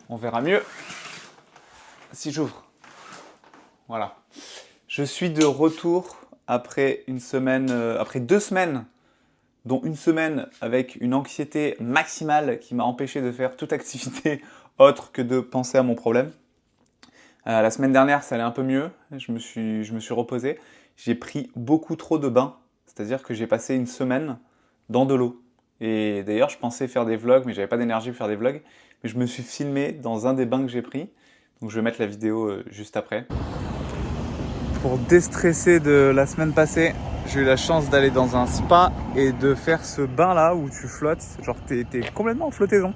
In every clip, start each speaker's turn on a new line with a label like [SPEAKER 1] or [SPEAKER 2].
[SPEAKER 1] On verra mieux si j'ouvre. Voilà. Je suis de retour après une semaine, après 2 semaines, dont une semaine avec une anxiété maximale qui m'a empêché de faire toute activité autre que de penser à mon problème. La semaine dernière, ça allait un peu mieux. Je me suis reposé. J'ai pris beaucoup trop de bains. C'est-à-dire que j'ai passé une semaine dans de l'eau. Et d'ailleurs, je pensais faire des vlogs, mais j'avais pas d'énergie pour faire des vlogs. Mais je me suis filmé dans un des bains que j'ai pris. Donc je vais mettre la vidéo juste après. Pour déstresser de la semaine passée, j'ai eu la chance d'aller dans un spa et de faire ce bain là où tu flottes. Genre t'es complètement en flottaison.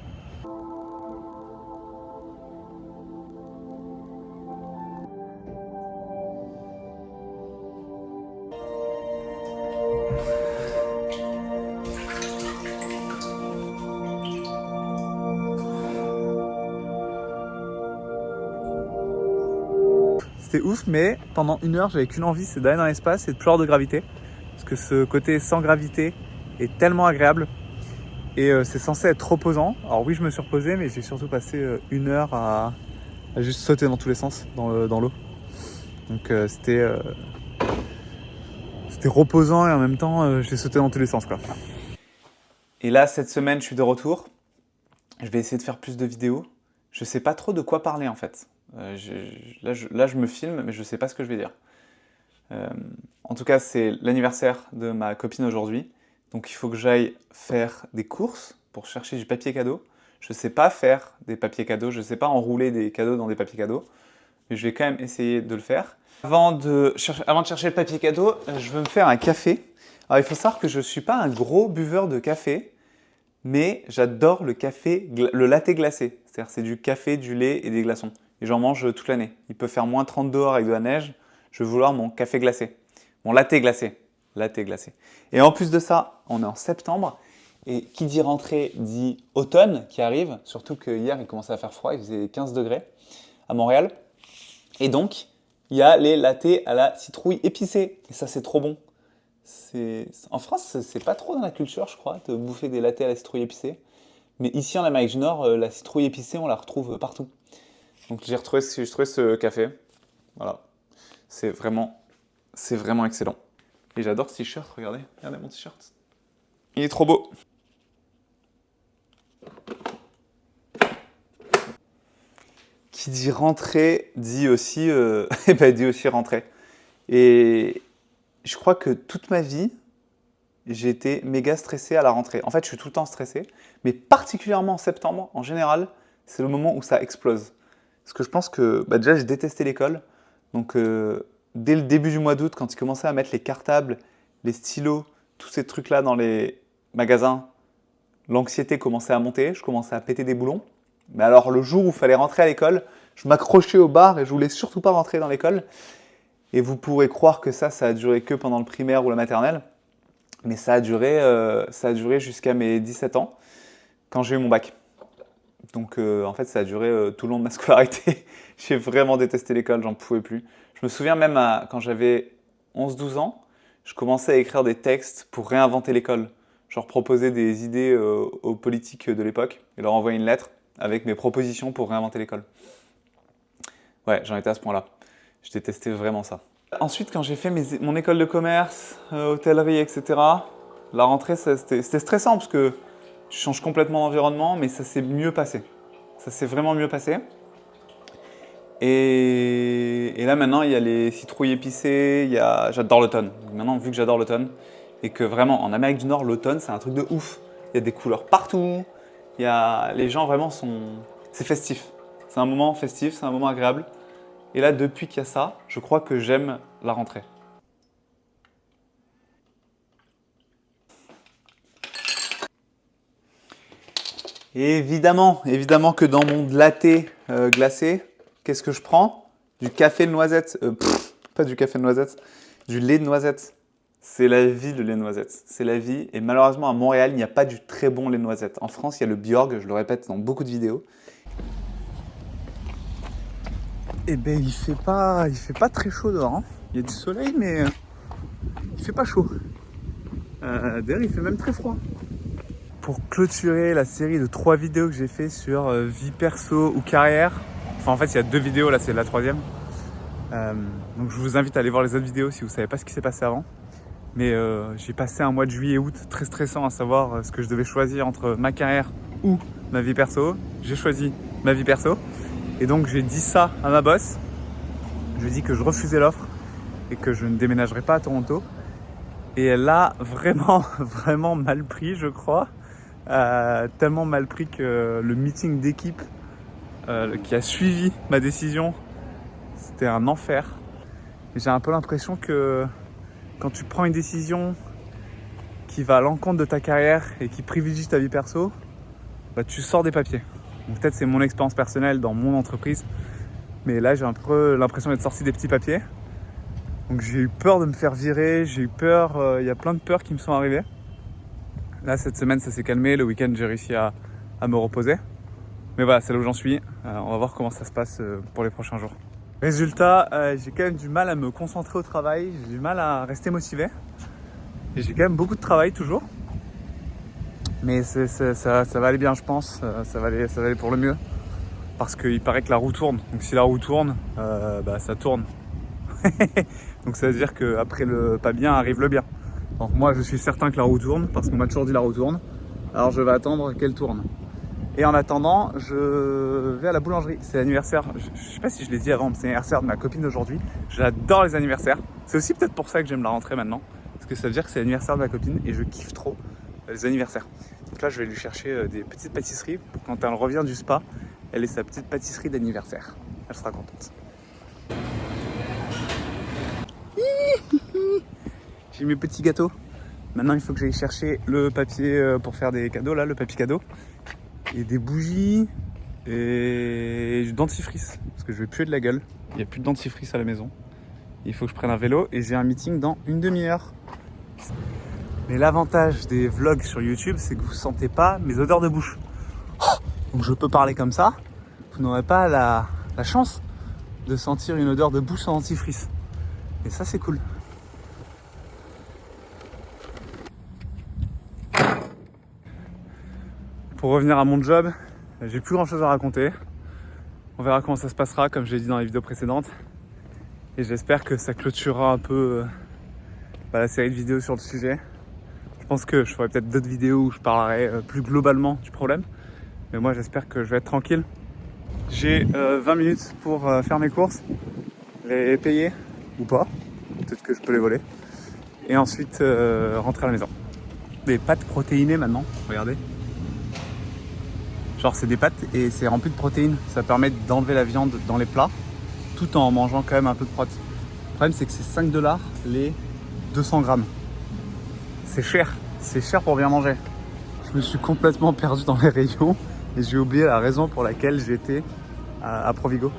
[SPEAKER 1] C'était ouf, mais pendant 1 heure, j'avais qu'une envie, c'est d'aller dans l'espace et de plus avoir de gravité. Parce que ce côté sans gravité est tellement agréable. Et c'est censé être reposant. Alors oui, je me suis reposé, mais j'ai surtout passé 1 heure à juste sauter dans tous les sens dans l'eau. Donc c'était reposant et en même temps, j'ai sauté dans tous les sens, quoi. Et là, cette semaine, je suis de retour. Je vais essayer de faire plus de vidéos. Je sais pas trop de quoi parler en fait. Là, je me filme, mais je sais pas ce que je vais dire. En tout cas, c'est l'anniversaire de ma copine aujourd'hui. Donc il faut que j'aille faire des courses pour chercher du papier cadeau. Je sais pas faire des papiers cadeaux, je sais pas enrouler des cadeaux dans des papiers cadeaux. Mais je vais quand même essayer de le faire. Avant de chercher le papier cadeau, je veux me faire un café. Alors il faut savoir que je suis pas un gros buveur de café. Mais j'adore le café, le latte glacé. C'est-à-dire c'est du café, du lait et des glaçons. Et j'en mange toute l'année. Il peut faire moins 30 dehors avec de la neige. Je veux vouloir mon café glacé. Mon latte glacé. Latte glacé. Et en plus de ça, on est en septembre. Et qui dit rentrée dit automne qui arrive. Surtout que hier, il commençait à faire froid. Il faisait 15 degrés à Montréal. Et donc, il y a les lattés à la citrouille épicée. Et ça, c'est trop bon. En France, c'est pas trop dans la culture, je crois, de bouffer des lattés à la citrouille épicée. Mais ici, en Amérique du Nord, la citrouille épicée, on la retrouve partout. Donc j'ai trouvé ce café. Voilà. C'est vraiment excellent. Et j'adore ce t-shirt, regardez mon t-shirt. Il est trop beau. Qui dit rentrée dit aussi, dit aussi rentrée. Et je crois que toute ma vie, j'ai été méga stressé à la rentrée. En fait, je suis tout le temps stressé, mais particulièrement en septembre, en général, c'est le moment où ça explose. Parce que je pense que déjà, j'ai détesté l'école. Donc, dès le début du mois d'août, quand ils commençaient à mettre les cartables, les stylos, tous ces trucs-là dans les magasins, l'anxiété commençait à monter, je commençais à péter des boulons. Mais alors, le jour où il fallait rentrer à l'école, je m'accrochais au bar et je voulais surtout pas rentrer dans l'école. Et vous pourrez croire que ça a duré que pendant le primaire ou la maternelle. Mais ça a duré jusqu'à mes 17 ans, quand j'ai eu mon bac. Donc en fait, ça a duré tout le long de ma scolarité. J'ai vraiment détesté l'école, j'en pouvais plus. Je me souviens même quand j'avais 11-12 ans, je commençais à écrire des textes pour réinventer l'école. Genre proposer des idées aux politiques de l'époque et leur envoyer une lettre avec mes propositions pour réinventer l'école. Ouais, j'en étais à ce point-là. Je détestais vraiment ça. Ensuite, quand j'ai fait mon école de commerce, hôtellerie, etc., la rentrée, c'était stressant parce que je change complètement d'environnement, mais ça s'est mieux passé. Ça s'est vraiment mieux passé. Et là, maintenant, il y a les citrouilles épicées, j'adore l'automne. Maintenant, vu que j'adore l'automne, et que vraiment, en Amérique du Nord, l'automne, c'est un truc de ouf. Il y a des couleurs partout, les gens vraiment c'est festif. C'est un moment festif, c'est un moment agréable. Et là, depuis qu'il y a ça, je crois que j'aime la rentrée. Et évidemment que dans mon latte glacé, qu'est-ce que je prends? Du café de noisette. Pas du café de noisette, du lait de noisette. C'est la vie, le lait de noisette. C'est la vie. Et malheureusement, à Montréal, il n'y a pas du très bon lait de noisette. En France, il y a le Bjorg, je le répète dans beaucoup de vidéos. Eh ben, il fait pas très chaud dehors. Hein. Il y a du soleil, mais il fait pas chaud. D'ailleurs, il fait même très froid. pour clôturer la série de 3 vidéos que j'ai fait sur vie perso ou carrière. Enfin en fait il y a 2 vidéos, là c'est la 3e. Donc je vous invite à aller voir les autres vidéos si vous ne savez pas ce qui s'est passé avant. Mais j'ai passé un mois de juillet et août très stressant à savoir ce que je devais choisir entre ma carrière ou ma vie perso. J'ai choisi ma vie perso. Et donc j'ai dit ça à ma boss. Je lui ai dit que je refusais l'offre et que je ne déménagerais pas à Toronto. Et elle l'a vraiment, vraiment mal pris, je crois. Tellement mal pris que le meeting d'équipe qui a suivi ma décision, c'était un enfer. Et j'ai un peu l'impression que quand tu prends une décision qui va à l'encontre de ta carrière et qui privilégie ta vie perso, bah, tu sors des papiers. Donc, peut-être c'est mon expérience personnelle dans mon entreprise, mais là j'ai un peu l'impression d'être sorti des petits papiers. Donc j'ai eu peur de me faire virer, j'ai eu peur, il y a plein de peurs qui me sont arrivées. Là cette semaine ça s'est calmé, le week-end j'ai réussi à me reposer. Mais voilà, c'est là où j'en suis. On va voir comment ça se passe pour les prochains jours. Résultat, j'ai quand même du mal à me concentrer au travail, j'ai du mal à rester motivé. Et j'ai quand même beaucoup de travail toujours. Mais ça va aller bien je pense, ça va aller pour le mieux. Parce qu'il paraît que la roue tourne. Donc si la roue tourne, bah, ça tourne. Donc ça veut dire qu'après le pas bien arrive le bien. Donc moi je suis certain que la roue tourne parce qu'on m'a toujours dit la roue tourne. Alors je vais attendre qu'elle tourne. Et en attendant, je vais à la boulangerie. C'est l'anniversaire, je sais pas si je l'ai dit avant, mais c'est l'anniversaire de ma copine d'aujourd'hui. J'adore les anniversaires. C'est aussi peut-être pour ça que j'aime la rentrée maintenant. Parce que ça veut dire que c'est l'anniversaire de ma copine et je kiffe trop les anniversaires. Donc là je vais lui chercher des petites pâtisseries pour quand elle revient du spa, elle ait sa petite pâtisserie d'anniversaire. Elle sera contente. J'ai mes petits gâteaux. Maintenant, il faut que j'aille chercher le papier pour faire des cadeaux, là, le papier cadeau. Et des bougies et du dentifrice. Parce que je vais puer de la gueule. Il n'y a plus de dentifrice à la maison. Il faut que je prenne un vélo et j'ai un meeting dans une demi-heure. Mais l'avantage des vlogs sur YouTube, c'est que vous ne sentez pas mes odeurs de bouche. Donc je peux parler comme ça. Vous n'aurez pas la chance de sentir une odeur de bouche sans dentifrice. Et ça, c'est cool. Pour revenir à mon job, j'ai plus grand chose à raconter. On verra comment ça se passera, comme je l'ai dit dans les vidéos précédentes. Et j'espère que ça clôturera un peu la série de vidéos sur le sujet. Je pense que je ferai peut-être d'autres vidéos où je parlerai plus globalement du problème. Mais moi, j'espère que je vais être tranquille. J'ai 20 minutes pour faire mes courses, les payer ou pas. Peut-être que je peux les voler. Et ensuite, rentrer à la maison. Des pâtes protéinées maintenant, regardez. Genre c'est des pâtes et c'est rempli de protéines. Ça permet d'enlever la viande dans les plats tout en mangeant quand même un peu de protéines. Le problème c'est que c'est 5 $ les 200 grammes. C'est cher pour bien manger. Je me suis complètement perdu dans les rayons et j'ai oublié la raison pour laquelle j'étais à Provigo.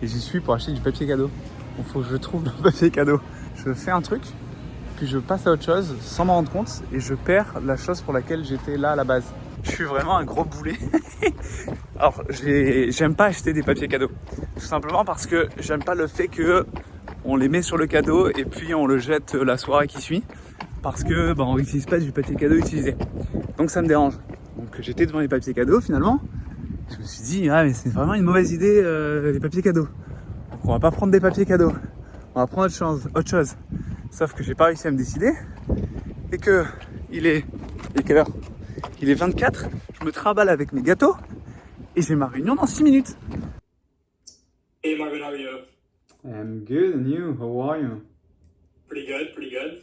[SPEAKER 1] Et j'y suis pour acheter du papier cadeau. Il faut que je trouve le papier cadeau. Je fais un truc, puis je passe à autre chose sans m'en rendre compte et je perds la chose pour laquelle j'étais là à la base. Je suis vraiment un gros boulet. Alors, j'aime pas acheter des papiers cadeaux. Tout simplement parce que j'aime pas le fait que on les met sur le cadeau et puis on le jette la soirée qui suit. Parce que on n'utilise pas du papier cadeau utilisé. Donc ça me dérange. Donc j'étais devant les papiers cadeaux finalement. Je me suis dit, ah mais c'est vraiment une mauvaise idée les papiers cadeaux. Donc on va pas prendre des papiers cadeaux. On va prendre autre chose. Sauf que j'ai pas réussi à me décider. Et que il est quelle heure ? Il est 24, je me trimballe avec mes gâteaux et j'ai ma réunion dans 6 minutes.
[SPEAKER 2] Hey Marvin, how are you?
[SPEAKER 1] I'm good, and you? How are you?
[SPEAKER 2] Pretty good, pretty good.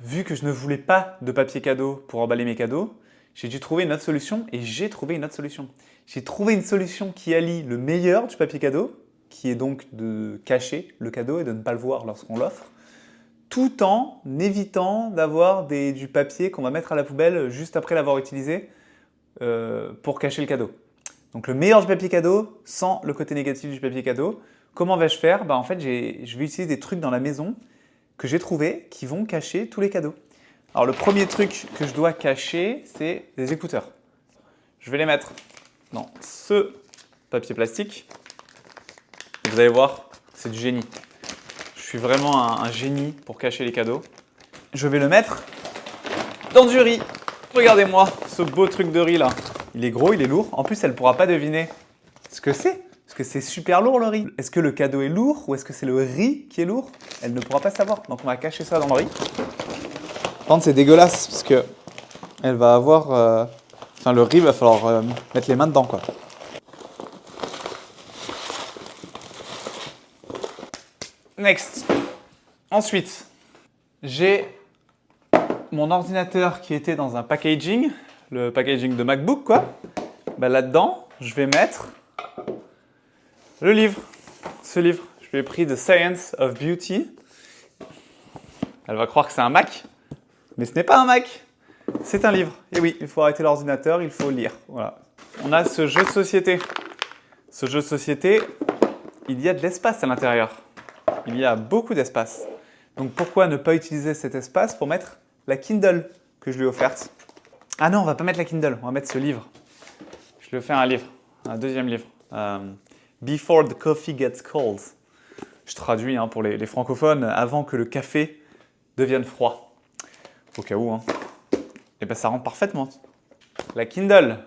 [SPEAKER 1] Vu que je ne voulais pas de papier cadeau pour emballer mes cadeaux, j'ai dû trouver une autre solution et j'ai trouvé une autre solution. J'ai trouvé une solution qui allie le meilleur du papier cadeau, qui est donc de cacher le cadeau et de ne pas le voir lorsqu'on l'offre, tout en évitant d'avoir du papier qu'on va mettre à la poubelle juste après l'avoir utilisé pour cacher le cadeau. Donc le meilleur du papier cadeau sans le côté négatif du papier cadeau. Comment vais-je faire ? En fait, je vais utiliser des trucs dans la maison que j'ai trouvés qui vont cacher tous les cadeaux. Alors le premier truc que je dois cacher, c'est des écouteurs. Je vais les mettre dans ce papier plastique. Et vous allez voir, c'est du génie. Je suis vraiment un génie pour cacher les cadeaux. Je vais le mettre dans du riz. Regardez-moi ce beau truc de riz là. Il est gros, il est lourd. En plus, elle ne pourra pas deviner ce que c'est. Parce que c'est super lourd le riz. Est-ce que le cadeau est lourd ou est-ce que c'est le riz qui est lourd? Elle ne pourra pas savoir. Donc on va cacher ça dans le riz. Par contre, c'est dégueulasse parce que elle va avoir... Enfin, le riz, va falloir mettre les mains dedans, quoi. Next. Ensuite, j'ai mon ordinateur qui était dans un packaging, le packaging de MacBook, quoi. Bah, là-dedans, je vais mettre le livre. Ce livre, je lui ai pris The Science of Beauty. Elle va croire que c'est un Mac, mais ce n'est pas un Mac. C'est un livre. Et oui, il faut arrêter l'ordinateur, il faut lire. Voilà. On a ce jeu de société. Ce jeu de société, il y a de l'espace à l'intérieur. Il y a beaucoup d'espace. Donc pourquoi ne pas utiliser cet espace pour mettre la Kindle que je lui ai offerte? Ah non, on va pas mettre la Kindle, on va mettre ce livre. Je lui ai offert un livre, un deuxième livre. Before the coffee gets cold. Je traduis hein, pour les francophones, avant que le café devienne froid. Au cas où, hein. Et ben ça rentre parfaitement. La Kindle,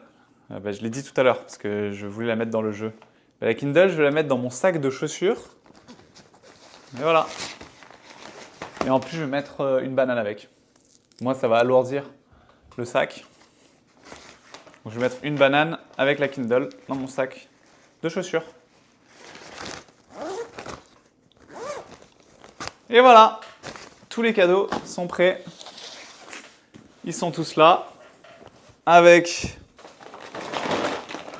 [SPEAKER 1] je l'ai dit tout à l'heure parce que je voulais la mettre dans le jeu. La Kindle, je vais la mettre dans mon sac de chaussures. Et voilà. Et en plus, je vais mettre une banane avec. Moi, ça va alourdir le sac. Donc, je vais mettre une banane avec la Kindle dans mon sac de chaussures. Et voilà. Tous les cadeaux sont prêts. Ils sont tous là. Avec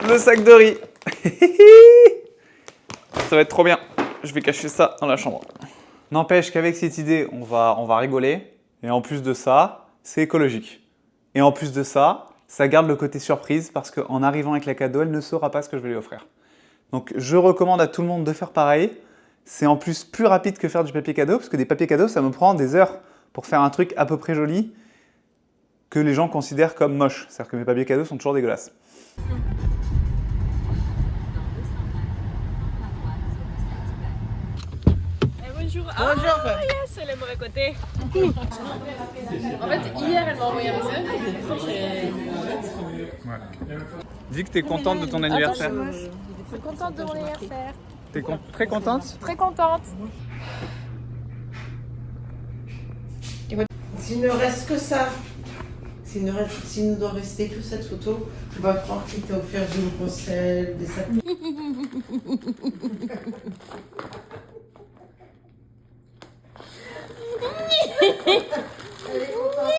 [SPEAKER 1] le sac de riz. Ça va être trop bien. Je vais cacher ça dans la chambre. N'empêche qu'avec cette idée, on va rigoler. Et en plus de ça, c'est écologique. Et en plus de ça, ça garde le côté surprise parce qu'en arrivant avec la cadeau, elle ne saura pas ce que je vais lui offrir. Donc je recommande à tout le monde de faire pareil. C'est en plus plus rapide que faire du papier cadeau parce que des papiers cadeaux, ça me prend des heures pour faire un truc à peu près joli que les gens considèrent comme moche. C'est-à-dire que mes papiers cadeaux sont toujours dégueulasses.
[SPEAKER 3] Bonjour. Bonjour. Ah, yes, elle est mauvais côté. En fait, hier, elle m'a envoyé un message.
[SPEAKER 1] Dis que tu es contente de ton anniversaire.
[SPEAKER 3] Je suis contente de mon anniversaire.
[SPEAKER 1] Tu es très contente?
[SPEAKER 3] Très contente.
[SPEAKER 4] S'il ne reste que ça, s'il ne doit rester que cette photo, tu vas croire qu'il t'a offert du brossel, des sacs.